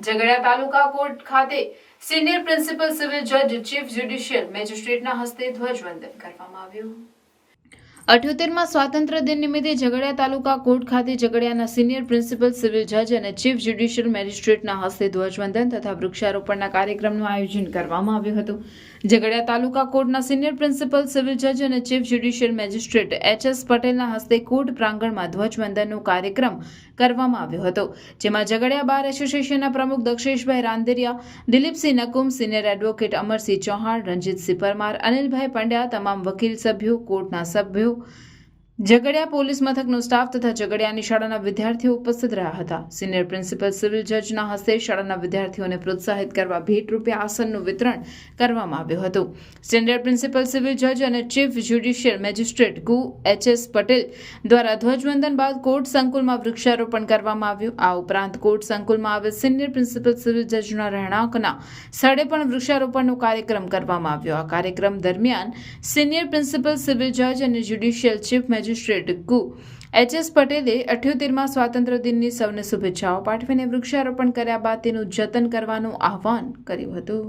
ઝઘડિયા તાલુકા court ખાતે senior principal civil જજ chief judicial મેજિસ્ટ્રેટના હસ્તે ધ્વજવંદન કરવામાં આવ્યું। 78માં સ્વાતંત્ર્ય દિન નિમિત્તે ઝઘડિયા તાલુકા કોર્ટ ખાતે ઝઘડિયાના સિનિયર પ્રિન્સિપલ સિવિલ જજ અને ચીફ જ્યુડિશિયલ મેજિસ્ટ્રેટના હસ્તે ધ્વજવંદન તથા વૃક્ષારોપણના કાર્યક્રમનું આયોજન કરવામાં આવ્યું હતું। ઝઘડિયા તાલુકા કોર્ટના સિનિયર પ્રિન્સિપલ સિવિલ જજ અને ચીફ જ્યુડિશિયલ મેજિસ્ટ્રેટ એચ.એસ. પટેલના હસ્તે કોર્ટ પ્રાંગણમાં ધ્વજવંદનનો કાર્યક્રમ કરવામાં આવ્યો હતો, જેમાં ઝઘડિયા બાર એસોસિએશનના પ્રમુખ દક્ષેશભાઈ રાંદેરિયા, દિલીપસિંહ નકુમ, સિનિયર એડવોકેટ અમરસિંહ ચૌહાણ, રણજીતસિંહ પરમાર, અનિલભાઈ પંડ્યા, તમામ વકીલ સભ્યો, કોર્ટના સભ્યો, ઝઘડિયા પોલીસ મથકનો સ્ટાફ તથા ઝઘડિયાની શાળાના વિદ્યાર્થીઓ ઉપસ્થિત રહ્યા હતા। સિનિયર પ્રિન્સિપલ સિવિલ જજના હસ્તે શાળાના વિદ્યાર્થીઓને પ્રોત્સાહિત કરવા ભેટરૂપે આસનનું વિતરણ કરવામાં આવ્યું હતું। સિનિયર પ્રિન્સિપલ સિવિલ જજ અને ચીફ જ્યુડિશિયલ મેજિસ્ટ્રેટ કુ એચ.એસ. પટેલ દ્વારા ધ્વજવંદન બાદ કોર્ટ સંકુલમાં વૃક્ષારોપણ કરવામાં આવ્યું। આ ઉપરાંત કોર્ટ સંકુલમાં આવેલ સિનિયર પ્રિન્સિપલ સિવિલ જજના રહેણાંકના સ્થળે પણ વૃક્ષારોપણનો કાર્યક્રમ કરવામાં આવ્યો। આ કાર્યક્રમ દરમિયાન સિનિયર પ્રિન્સિપલ સિવિલ જજ અને જ્યુડિશિયલ ચીફ મેજિસ્ટ્રેટ કુ એચ.એસ. પટેલે 78માં સ્વાતંત્ર્ય દિનની સૌને શુભેચ્છાઓ પાઠવીને વૃક્ષારોપણ કર્યા બાદ તેનું જતન કરવાનું આહ્વાન કર્યું હતું।